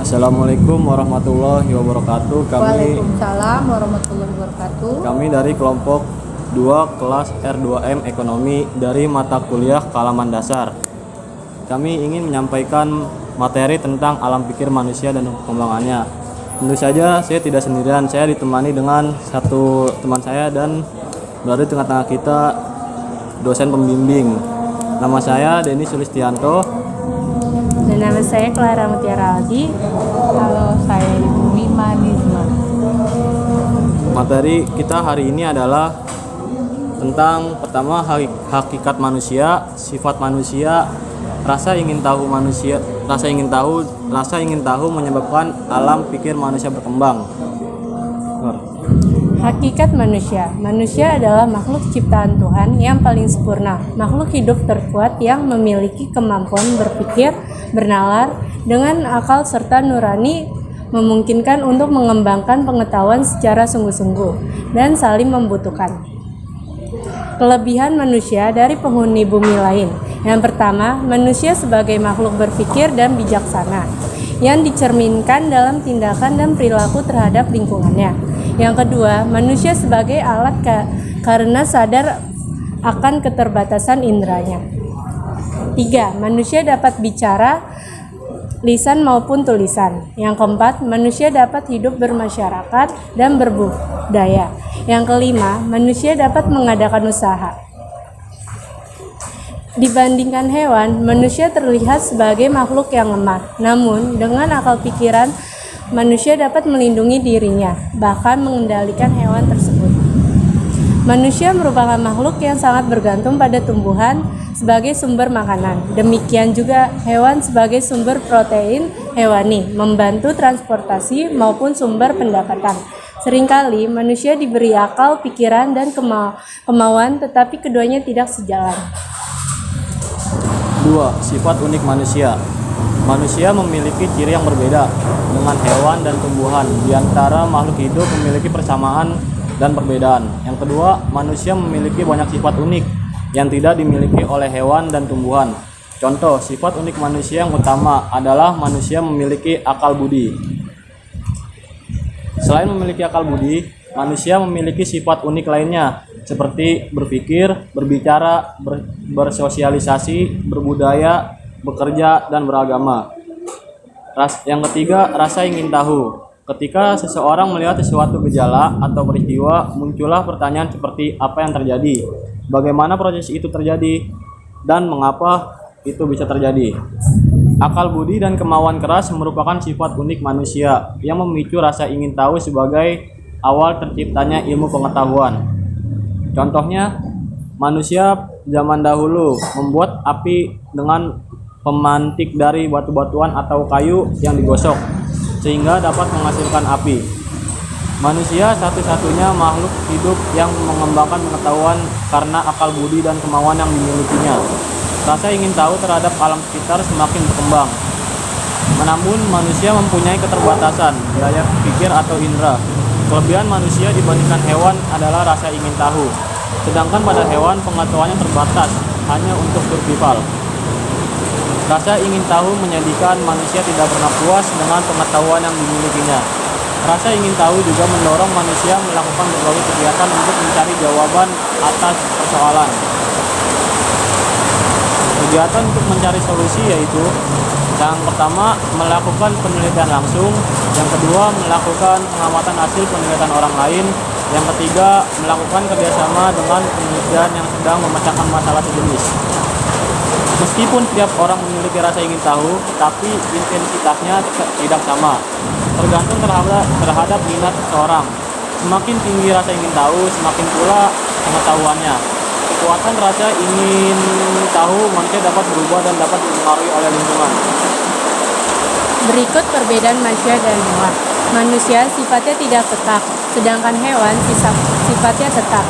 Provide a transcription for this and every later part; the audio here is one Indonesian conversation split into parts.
Assalamualaikum warahmatullahi wabarakatuh. Waalaikumsalam warahmatullahi wabarakatuh. Kami dari kelompok 2 kelas R2M Ekonomi dari mata kuliah Kealaman Dasar. Kami ingin menyampaikan materi tentang alam pikir manusia dan perkembangannya. Tentu saja saya tidak sendirian, saya ditemani dengan satu teman saya dan berada di tengah-tengah kita dosen pembimbing. Nama saya Denny Sulistianto. Dan nama saya Clara Mutiara Aldi. Halo, saya Ibu Lima Nizma. Materi kita hari ini adalah tentang pertama hakikat manusia, sifat manusia, rasa ingin tahu menyebabkan alam pikir manusia berkembang. Hakikat manusia. Manusia adalah makhluk ciptaan Tuhan yang paling sempurna, makhluk hidup terkuat yang memiliki kemampuan berpikir, bernalar dengan akal serta nurani, memungkinkan untuk mengembangkan pengetahuan secara sungguh-sungguh dan saling membutuhkan. Kelebihan manusia dari penghuni bumi lain. Yang pertama, manusia sebagai makhluk berpikir dan bijaksana yang dicerminkan dalam tindakan dan perilaku terhadap lingkungannya. Yang kedua, manusia sebagai alat karena sadar akan keterbatasan inderanya. 3. Manusia dapat bicara lisan maupun tulisan. Yang keempat, manusia dapat hidup bermasyarakat dan berbudaya. Yang kelima, manusia dapat mengadakan usaha. Dibandingkan hewan, manusia terlihat sebagai makhluk yang lemah. Namun, dengan akal pikiran, manusia dapat melindungi dirinya, bahkan mengendalikan hewan tersebut. Manusia merupakan makhluk yang sangat bergantung pada tumbuhan sebagai sumber makanan. Demikian juga hewan sebagai sumber protein hewani, membantu transportasi maupun sumber pendapatan. Seringkali manusia diberi akal, pikiran, dan kemauan, tetapi keduanya tidak sejalan. 2. Sifat unik manusia. Manusia memiliki ciri yang berbeda dengan hewan dan tumbuhan. Di antara makhluk hidup memiliki persamaan dan perbedaan. Yang kedua, manusia memiliki banyak sifat unik yang tidak dimiliki oleh hewan dan tumbuhan. Contoh, sifat unik manusia yang utama adalah manusia memiliki akal budi. Selain memiliki akal budi, manusia memiliki sifat unik lainnya seperti berpikir, berbicara, bersosialisasi, berbudaya, bekerja, dan beragama. Yang ketiga, rasa ingin tahu. Ketika seseorang melihat sesuatu gejala atau peristiwa, muncullah pertanyaan seperti apa yang terjadi, bagaimana proses itu terjadi, dan mengapa itu bisa terjadi. Akal budi dan kemauan keras merupakan sifat unik manusia yang memicu rasa ingin tahu sebagai awal terciptanya ilmu pengetahuan. Contohnya, manusia zaman dahulu membuat api dengan pemantik dari batu-batuan atau kayu yang digosok sehingga dapat menghasilkan api. Manusia satu-satunya makhluk hidup yang mengembangkan pengetahuan karena akal budi dan kemauan yang dimilikinya. Rasa ingin tahu terhadap alam sekitar semakin berkembang. Namun manusia mempunyai keterbatasan daya pikir atau indera. Kelebihan manusia dibandingkan hewan adalah rasa ingin tahu. Sedangkan pada hewan pengetahuannya terbatas hanya untuk survival. Rasa ingin tahu menjadikan manusia tidak pernah puas dengan pengetahuan yang dimilikinya. Rasa ingin tahu juga mendorong manusia melakukan berbagai kegiatan untuk mencari jawaban atas persoalan. Kegiatan untuk mencari solusi yaitu yang pertama, melakukan penelitian langsung. Yang kedua, melakukan pengamatan hasil penelitian orang lain. Yang ketiga, melakukan kerjasama dengan penelitian yang sedang memecahkan masalah sejenis. Meskipun setiap orang memiliki rasa ingin tahu, tetapi intensitasnya tidak sama, tergantung terhadap minat seseorang. Semakin tinggi rasa ingin tahu, semakin pula pengetahuannya. Kekuatan rasa ingin tahu manusia dapat berubah dan dapat dipengaruhi oleh lingkungan. Berikut perbedaan manusia dan hewan. Manusia sifatnya tidak tetap, sedangkan hewan sifatnya tetap.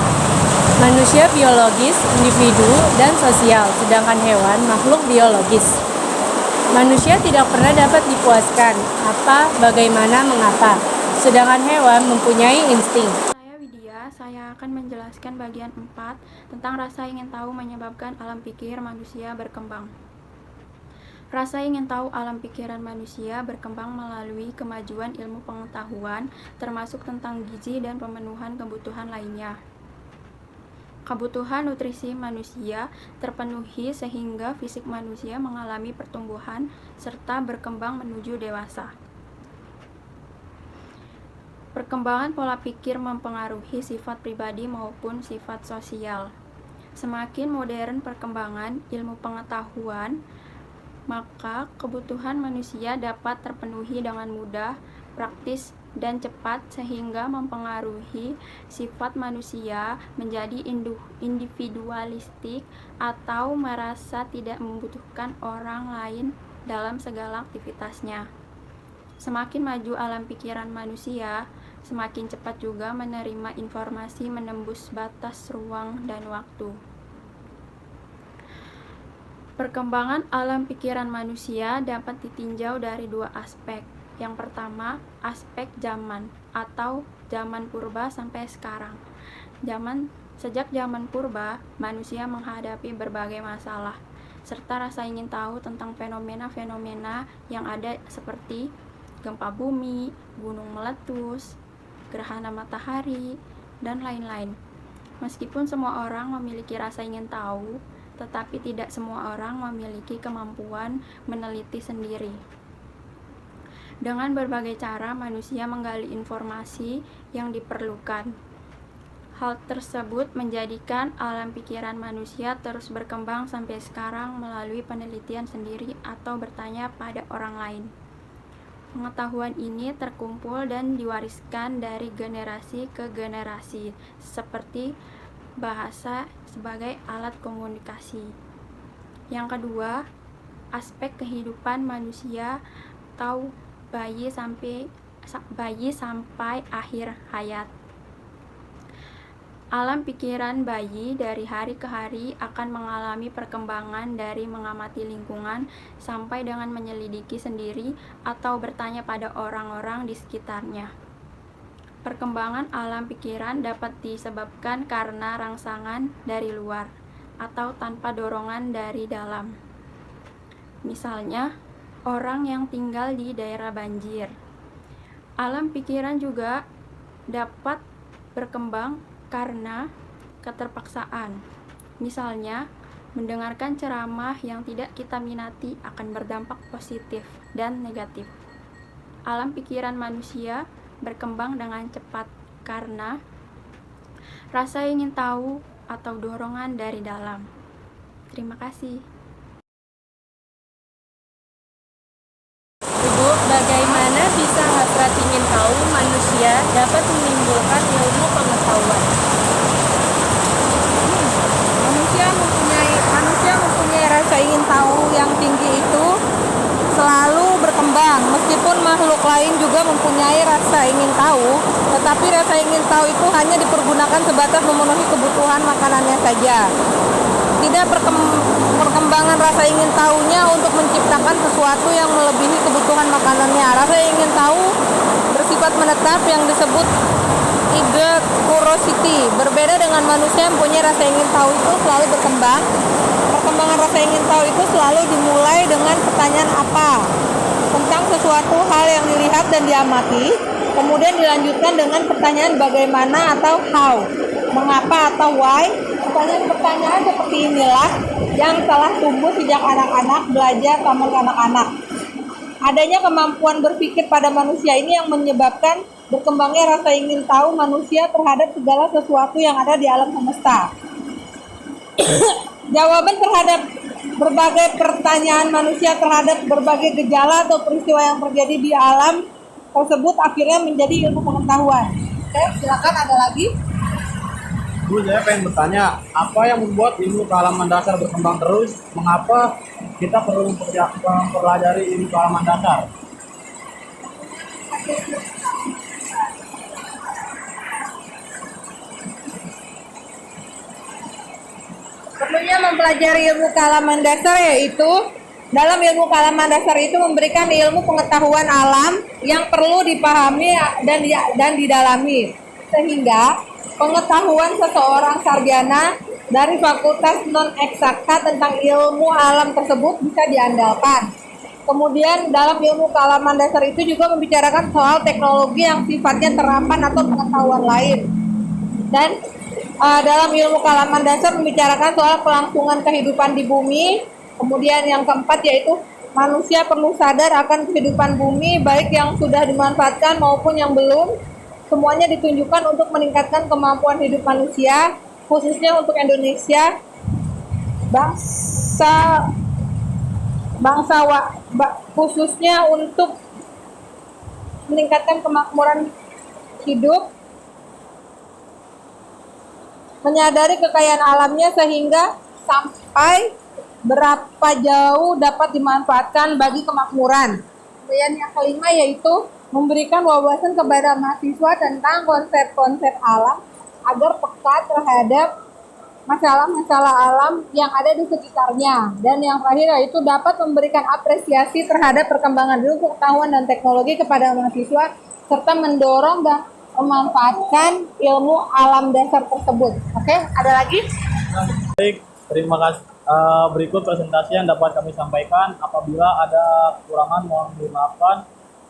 Manusia biologis, individu, dan sosial, sedangkan hewan makhluk biologis. Manusia tidak pernah dapat dipuaskan, apa, bagaimana, mengapa, sedangkan hewan mempunyai insting. Saya akan menjelaskan bagian 4 tentang rasa ingin tahu menyebabkan alam pikir manusia berkembang. Rasa ingin tahu alam pikiran manusia berkembang melalui kemajuan ilmu pengetahuan, termasuk tentang gizi dan pemenuhan kebutuhan lainnya. Kebutuhan nutrisi manusia terpenuhi sehingga fisik manusia mengalami pertumbuhan serta berkembang menuju dewasa. Perkembangan pola pikir mempengaruhi sifat pribadi maupun sifat sosial. Semakin modern perkembangan ilmu pengetahuan, maka kebutuhan manusia dapat terpenuhi dengan mudah, praktis, dan cepat sehingga mempengaruhi sifat manusia menjadi individualistik atau merasa tidak membutuhkan orang lain dalam segala aktivitasnya. Semakin maju alam pikiran manusia, semakin cepat juga menerima informasi menembus batas ruang dan waktu. Perkembangan alam pikiran manusia dapat ditinjau dari dua aspek. Yang pertama, aspek zaman atau zaman purba sampai sekarang. Sejak zaman purba, manusia menghadapi berbagai masalah, serta rasa ingin tahu tentang fenomena-fenomena yang ada seperti gempa bumi, gunung meletus, gerhana matahari, dan lain-lain. Meskipun semua orang memiliki rasa ingin tahu, tetapi tidak semua orang memiliki kemampuan meneliti sendiri. Dengan berbagai cara, manusia menggali informasi yang diperlukan. Hal tersebut menjadikan alam pikiran manusia terus berkembang sampai sekarang melalui penelitian sendiri atau bertanya pada orang lain. Pengetahuan ini terkumpul dan diwariskan dari generasi ke generasi, seperti bahasa sebagai alat komunikasi. Yang kedua, aspek kehidupan manusia atau bayi sampai akhir hayat. Alam pikiran bayi dari hari ke hari akan mengalami perkembangan dari mengamati lingkungan sampai dengan menyelidiki sendiri atau bertanya pada orang-orang di sekitarnya. Perkembangan alam pikiran dapat disebabkan karena rangsangan dari luar atau tanpa dorongan dari dalam. Misalnya, orang yang tinggal di daerah banjir. Alam pikiran juga dapat berkembang karena keterpaksaan. Misalnya, mendengarkan ceramah yang tidak kita minati akan berdampak positif dan negatif. Alam pikiran manusia berkembang dengan cepat karena rasa ingin tahu atau dorongan dari dalam. Terima kasih. Ibu, bagaimana bisa hasrat ingin tahu manusia dapat menimbulkan ilmu pengetahuan? Manusia mempunyai rasa ingin tahu yang tinggi itu selalu berkembang. Meskipun makhluk lain juga mempunyai rasa ingin tahu, tetapi rasa ingin tahu itu hanya dipergunakan sebatas memenuhi kebutuhan makanannya saja. Tidak perkembangan rasa ingin tahunya untuk menciptakan sesuatu yang melebihi kebutuhan makanannya. Rasa ingin tahu bersifat menetap yang disebut ide curiosity. Berbeda dengan manusia yang punya rasa ingin tahu itu selalu berkembang. Perkembangan rasa ingin tahu itu selalu dimulai dengan pertanyaan apa tentang sesuatu hal yang dilihat dan diamati, kemudian dilanjutkan dengan pertanyaan bagaimana atau how, mengapa atau why. Pertanyaan-pertanyaan seperti inilah yang telah tumbuh sejak anak-anak belajar sama anak-anak. Adanya kemampuan berpikir pada manusia ini yang menyebabkan berkembangnya rasa ingin tahu manusia terhadap segala sesuatu yang ada di alam semesta. Jawaban terhadap berbagai pertanyaan manusia terhadap berbagai gejala atau peristiwa yang terjadi di alam tersebut akhirnya menjadi ilmu pengetahuan. Oke, silakan ada lagi. Bu, saya pengen bertanya, apa yang membuat ilmu kealaman dasar berkembang terus? Mengapa kita perlu mempelajari ilmu kealaman dasar? Perlunya mempelajari ilmu kealaman dasar yaitu dalam ilmu kealaman dasar itu memberikan ilmu pengetahuan alam yang perlu dipahami dan didalami, sehingga pengetahuan seseorang sarjana dari fakultas non-eksakta tentang ilmu alam tersebut bisa diandalkan. Kemudian dalam ilmu kealaman dasar itu juga membicarakan soal teknologi yang sifatnya terapan atau pengetahuan lain. Dan dalam ilmu kealaman dasar membicarakan soal kelangsungan kehidupan di bumi. Kemudian yang keempat yaitu manusia perlu sadar akan kehidupan bumi, baik yang sudah dimanfaatkan maupun yang belum. Semuanya ditunjukkan untuk meningkatkan kemampuan hidup manusia, khususnya untuk Indonesia, khususnya untuk meningkatkan kemakmuran hidup, menyadari kekayaan alamnya sehingga sampai berapa jauh dapat dimanfaatkan bagi kemakmuran. Kemudian yang kelima yaitu memberikan wawasan kepada mahasiswa tentang konsep-konsep alam agar peka terhadap masalah-masalah alam yang ada di sekitarnya. Dan yang terakhir yaitu dapat memberikan apresiasi terhadap perkembangan ilmu pengetahuan dan teknologi kepada mahasiswa serta mendorong dan memanfaatkan ilmu alam dasar tersebut. Oke, ada lagi? Baik, terima kasih. Berikut presentasi yang dapat kami sampaikan. Apabila ada kekurangan mohon dimaafkan.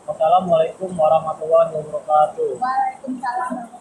Wassalamualaikum warahmatullahi wabarakatuh. Waalaikumsalam.